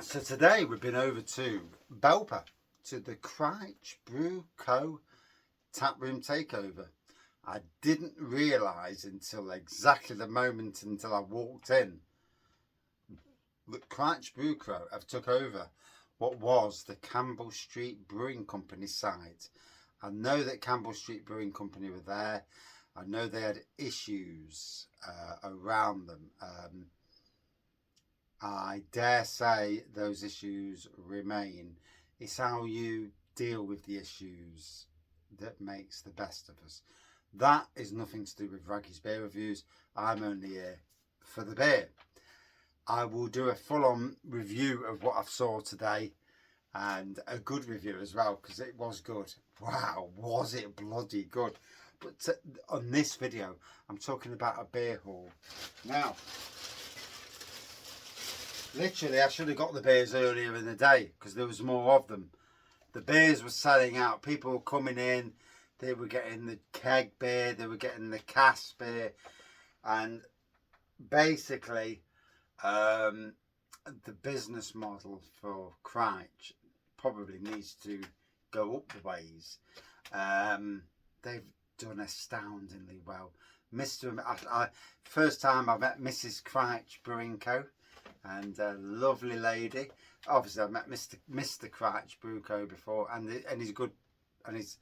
So today we've been over to Belper, to the Crich Brew Co Taproom takeover. I didn't realise until exactly the moment until I walked in that Crich Brew Co have took over what was the Campbell Street Brewing Company site. I know that Campbell Street Brewing Company were there. I know they had issues around them. I dare say those issues remain. It's how you deal with the issues that makes the best of us. That is nothing to do with Raggy's Beer Reviews. I'm only here for the beer. I will do a full-on review of what I saw today, and a good review as well, because it was good. Wow, was it bloody good. But on this video, I'm talking about a beer haul. Now, literally, I should have got the beers earlier in the day because there was more of them. The beers were selling out. People were coming in. They were getting the keg beer. They were getting the cask beer. And basically, the business model for Crich probably needs to go up the ways. They've done astoundingly well. First time I met Mrs. Crich Brewing Co. And a lovely lady. Obviously, I've met Mr. Crich Brew Co before, and he's good, and his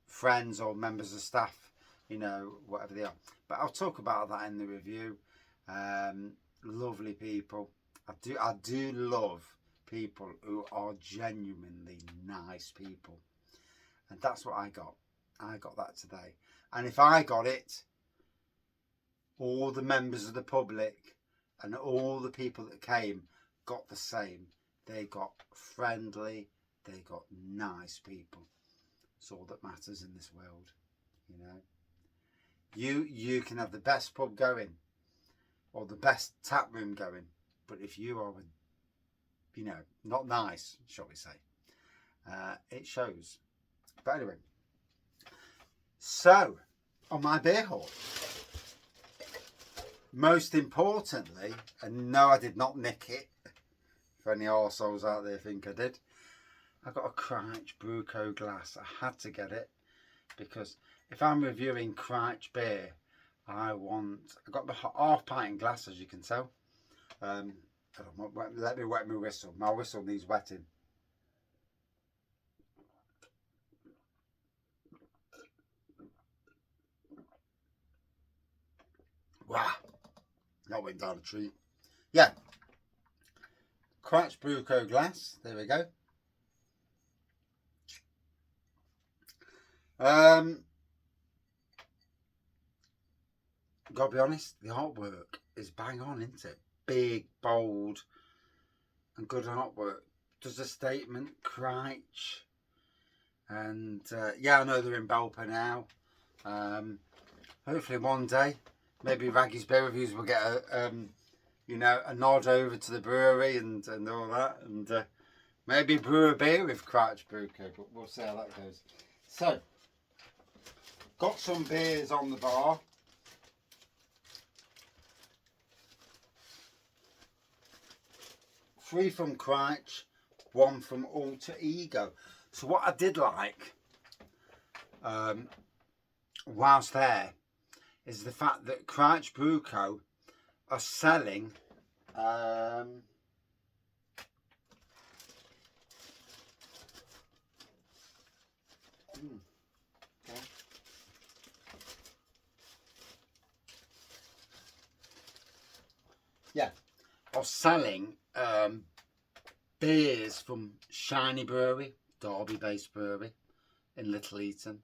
friends or members of staff, you know, whatever they are. But I'll talk about that in the review. Lovely people. I do love people who are genuinely nice people, and that's what I got. I got that today, and if I got it, all the members of the public and all the people that came got the same. They got friendly, they got nice people. It's all that matters in this world, you know. You can have the best pub going or the best tap room going, but if you are, you know, not nice, shall we say, it shows. But anyway, so on my beer haul, most importantly, and no, I did not nick it, for any arseholes out there think I did, I got a Crich Brew Co glass. I had to get it, because if I'm reviewing Crich beer, I got the half pint glass, as you can tell. Let me wet my whistle. My whistle needs wetting. Wow. That went down a treat. Yeah. Crich Brew Co glass. There we go. Gotta be honest, the artwork is bang on, isn't it? Big, bold, and good artwork. Does a statement, Crich. And yeah, I know they're in Belper now. Hopefully one day, maybe Raggy's Beer Reviews will get a you know, a nod over to the brewery and all that, and maybe brew a beer with Crich Brew Co, but we'll see how that goes. So, got some beers on the bar. Three from Crich, one from Alter Ego. So what I did like, whilst there, is the fact that Crich Brew Co are selling okay. Yeah, are selling beers from Shiny Brewery, Derby based brewery in Little Eaton,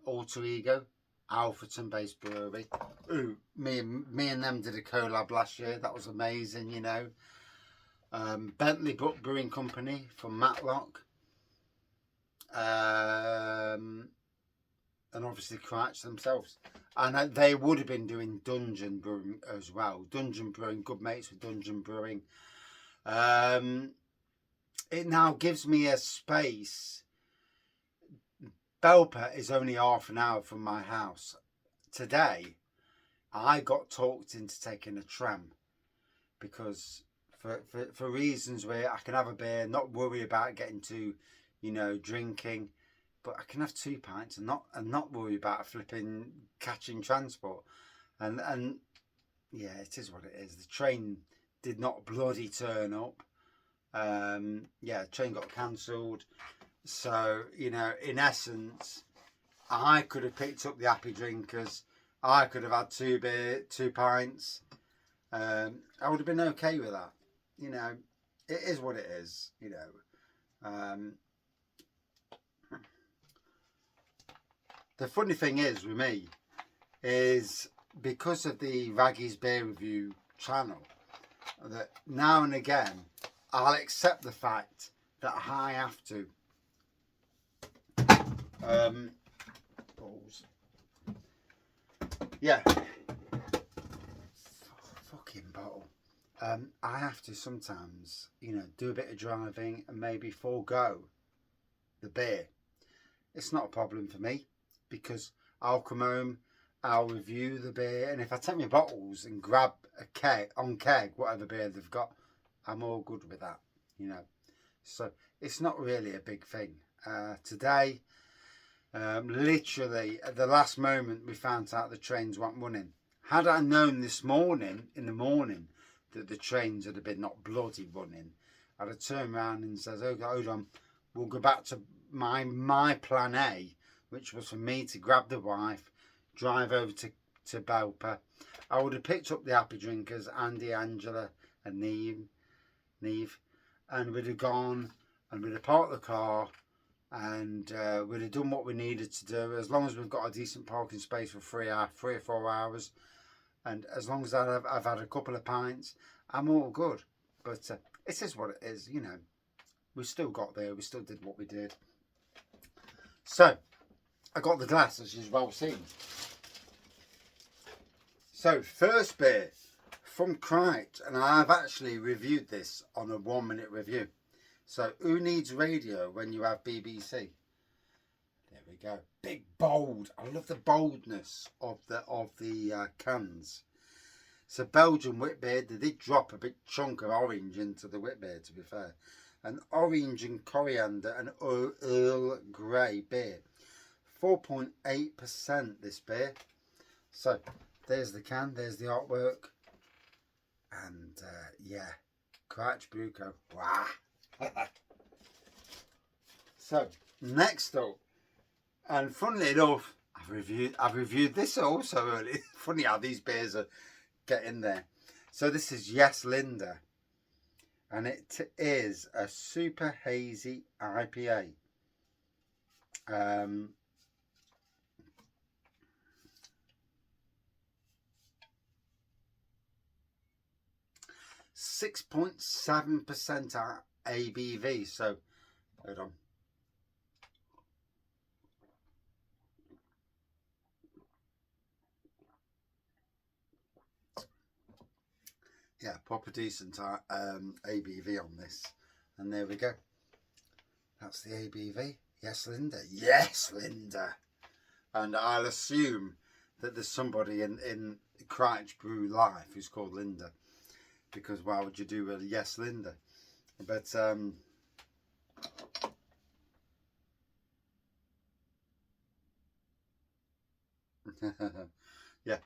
Alter Ego, Alfreton based brewery. Ooh, me and them did a collab last year. That was amazing, you know. Bentley Brook Brewing Company from Matlock. And obviously Crich themselves. And they would have been doing Dungeon Brewing as well. Dungeon Brewing, good mates with Dungeon Brewing. It now gives me a space. Belper is only half an hour from my house. Today, I got talked into taking a tram because for reasons where I can have a beer, not worry about getting too, you know, drinking, but I can have 2 pints and not worry about flipping catching transport, and yeah, it is what it is. The train did not bloody turn up. Yeah, the train got cancelled. So, you know, in essence, I could have picked up the happy drinkers. I could have had 2 pints. I would have been okay with that. You know, it is what it is, you know. The funny thing is with me is because of the Raggy's Beer Review channel, that now and again I'll accept the fact that I have to balls. Yeah, fucking bottle. I have to sometimes, you know, do a bit of driving and maybe forego the beer. It's not a problem for me because I'll come home, I'll review the beer, and if I take my bottles and grab a keg, whatever beer they've got, I'm all good with that, you know. So it's not really a big thing. Today, literally at the last moment, we found out the trains weren't running. Had I known this morning, in the morning, that the trains had been not bloody running, I'd have turned around and said, "Oh, hold on, we'll go back to my plan A, which was for me to grab the wife, drive over to Belper. I would have picked up the happy drinkers, Andy, Angela and Neve, and we'd have gone and we'd have parked the car and we'd have done what we needed to do, as long as we've got a decent parking space for 3 or 4 hours, and as long as I've had a couple of pints, I'm all good." But it is what it is, you know. We still got there, we still did what we did. So I got the glass, as you've well seen. So first beer from Crich, and I've actually reviewed this on a 1-minute review. So who needs radio when you have BBC? There we go. Big bold. I love the boldness of the cans. So Belgian wheat beer. They did drop a big chunk of orange into the wheat beer, to be fair. An orange and coriander and Earl Grey beer. 4.8% this beer. So there's the can, there's the artwork, and yeah, Crich Brew Co. Wow. So next up, and funnily enough, I've reviewed this also earlier. Funny how these beers are getting there. So this is Yes Linda, and it is a super hazy IPA. 6.7% ABV. So hold on. Yeah, proper decent ABV on this, and there we go. That's the ABV. Yes, Linda. Yes, Linda. And I'll assume that there's somebody in Crich Brew Life who's called Linda, because why would you do a Yes, Linda? But yeah.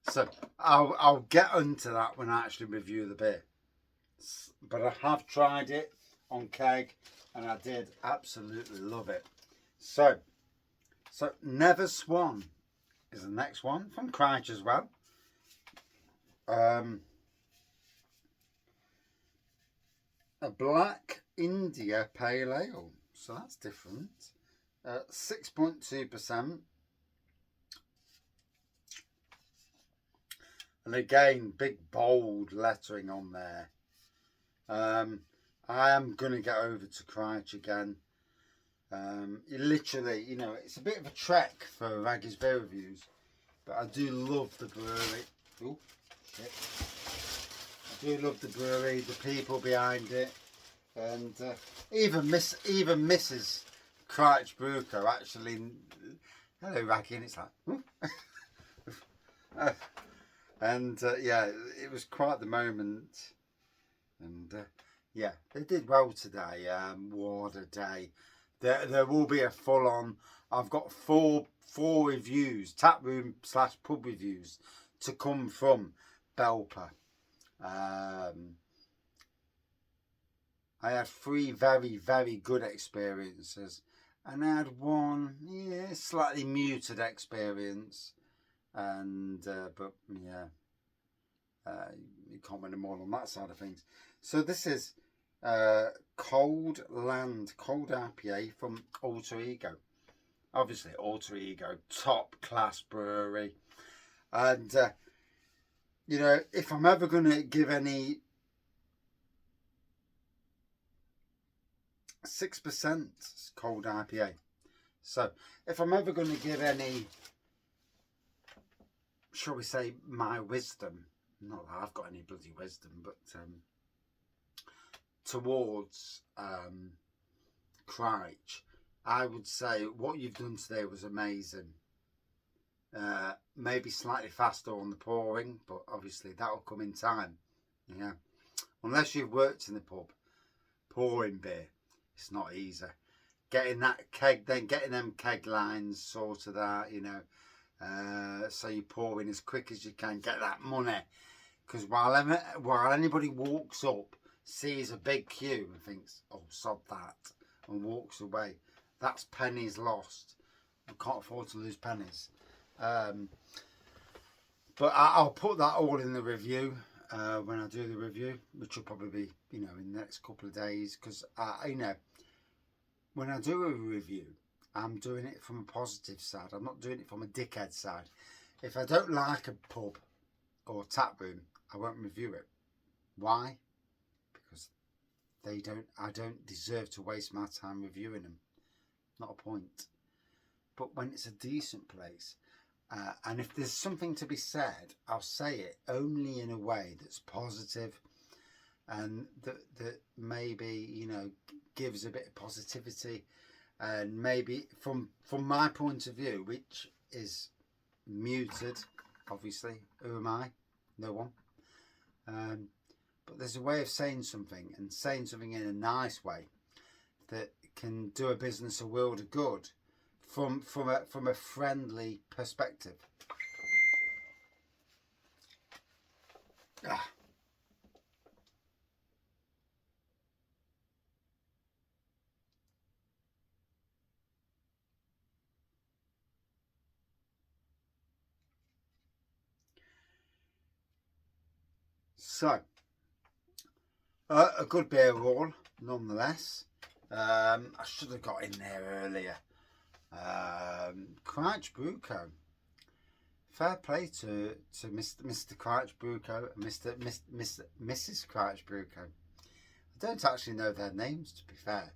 So I'll get onto that when I actually review the beer. But I have tried it on keg and I did absolutely love it. So Never Swan is the next one from Crich as well. A Black India Pale Ale. So that's different. 6.2%. And again, big bold lettering on there. I am going to get over to Crich again. Literally, you know, it's a bit of a trek for Raggy's Beer Reviews, but I do love the brewery. Oh, shit. I do love the brewery, the people behind it, and even Mrs. Crich Brew Co actually, hello Raggy, and it's like, and yeah, it was quite the moment And yeah, they did well today. What a day! There will be a full on. I've got four reviews, tap room / pub reviews, to come from Belper. I had 3 very good experiences, and I had 1 slightly muted experience, and but yeah, you can't win them all on that side of things. So this is Cold IPA from Alter Ego. Obviously, Alter Ego, top class brewery, and you know, if I'm ever going to give any 6% cold IPA. So if I'm ever going to give any, shall we say, my wisdom, not that I've got any bloody wisdom, but towards Crich, I would say what you've done today was amazing. Maybe slightly faster on the pouring, but obviously that will come in time. Yeah, unless you've worked in the pub pouring beer, it's not easy. Getting that keg, then getting them keg lines sorted out, you know, so you pour in as quick as you can, get that money. Because while anybody walks up, sees a big queue and thinks, oh, sod that, and walks away, that's pennies lost. I can't afford to lose pennies. But I'll put that all in the review when I do the review, which will probably be, you know, in the next couple of days. Because you know, when I do a review, I'm doing it from a positive side. I'm not doing it from a dickhead side. If I don't like a pub or tap room, I won't review it. Why? Because I don't deserve to waste my time reviewing them. Not a point. But when it's a decent place, and if there's something to be said, I'll say it only in a way that's positive, and that maybe, you know, gives a bit of positivity, and maybe from my point of view, which is muted, obviously. Who am I? No one. But there's a way of saying something, and saying something in a nice way that can do a business a world of good from a friendly perspective. Ah. So, a good beer all, nonetheless. I should have got in there earlier. Crich Brew Co. Fair play to Mr. Crich Brew Co. and Mrs. Crich Brew Co. I don't actually know their names, to be fair.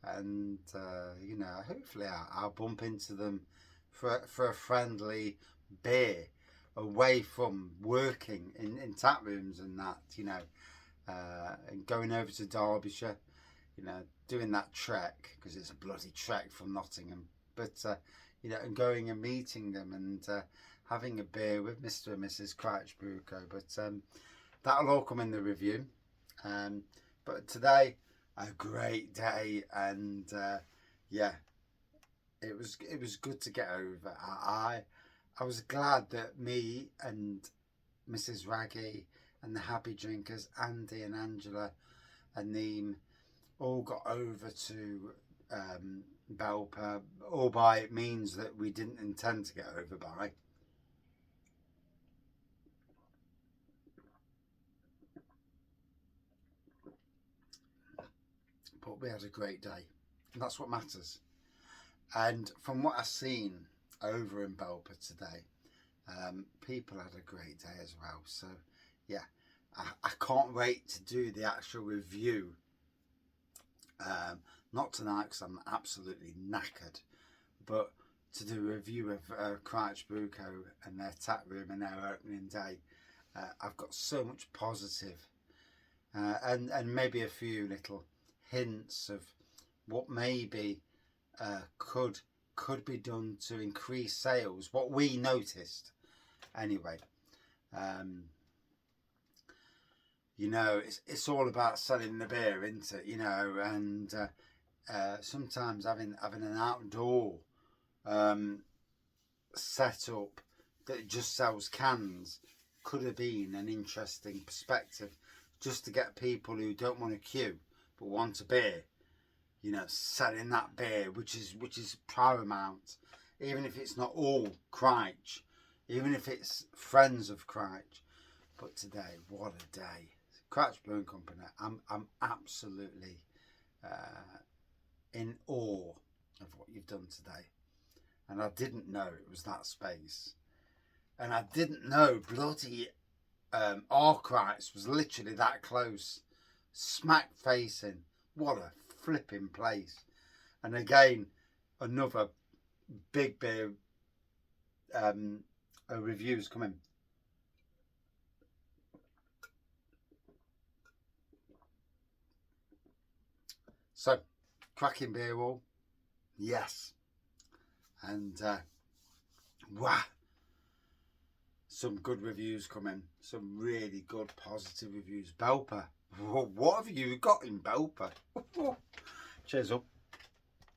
And, you know, hopefully I'll bump into them for a friendly beer away from working in tap rooms and that, you know, and going over to Derbyshire, you know, doing that trek, because it's a bloody trek from Nottingham, but you know, and going and meeting them and having a beer with Mr. and Mrs. Crich Brew Co. But that'll all come in the review. But today, a great day, and yeah, it was good to get over. I was glad that me and Mrs. Raggy and the Happy Drinkers, Andy and Angela and Neem, all got over to Belper, albeit means that we didn't intend to get over by. But we had a great day, and that's what matters. And from what I've seen over in Belper today, people had a great day as well. So yeah, I can't wait to do the actual review. Not tonight because I'm absolutely knackered, but to do a review of Crich Brew Co and their tap room and their opening day. I've got so much positive, and maybe a few little hints of what maybe could be done to increase sales. What we noticed, anyway. You know, it's all about selling the beer, isn't it? You know, and sometimes having an outdoor setup that just sells cans could have been an interesting perspective, just to get people who don't want a queue but want a beer, you know, selling that beer, which is paramount, even if it's not all Crich, even if it's friends of Crich. But today, what a day! Crich Brewing Company, I'm absolutely in awe of what you've done today. And I didn't know it was that space. And I didn't know bloody Crich was literally that close. Smack facing. What a flipping place. And again, another big beer reviews coming. So, cracking beer all. Yes. And wow, some good reviews coming, some really good positive reviews. Belper, what have you got in Belper? Cheers up.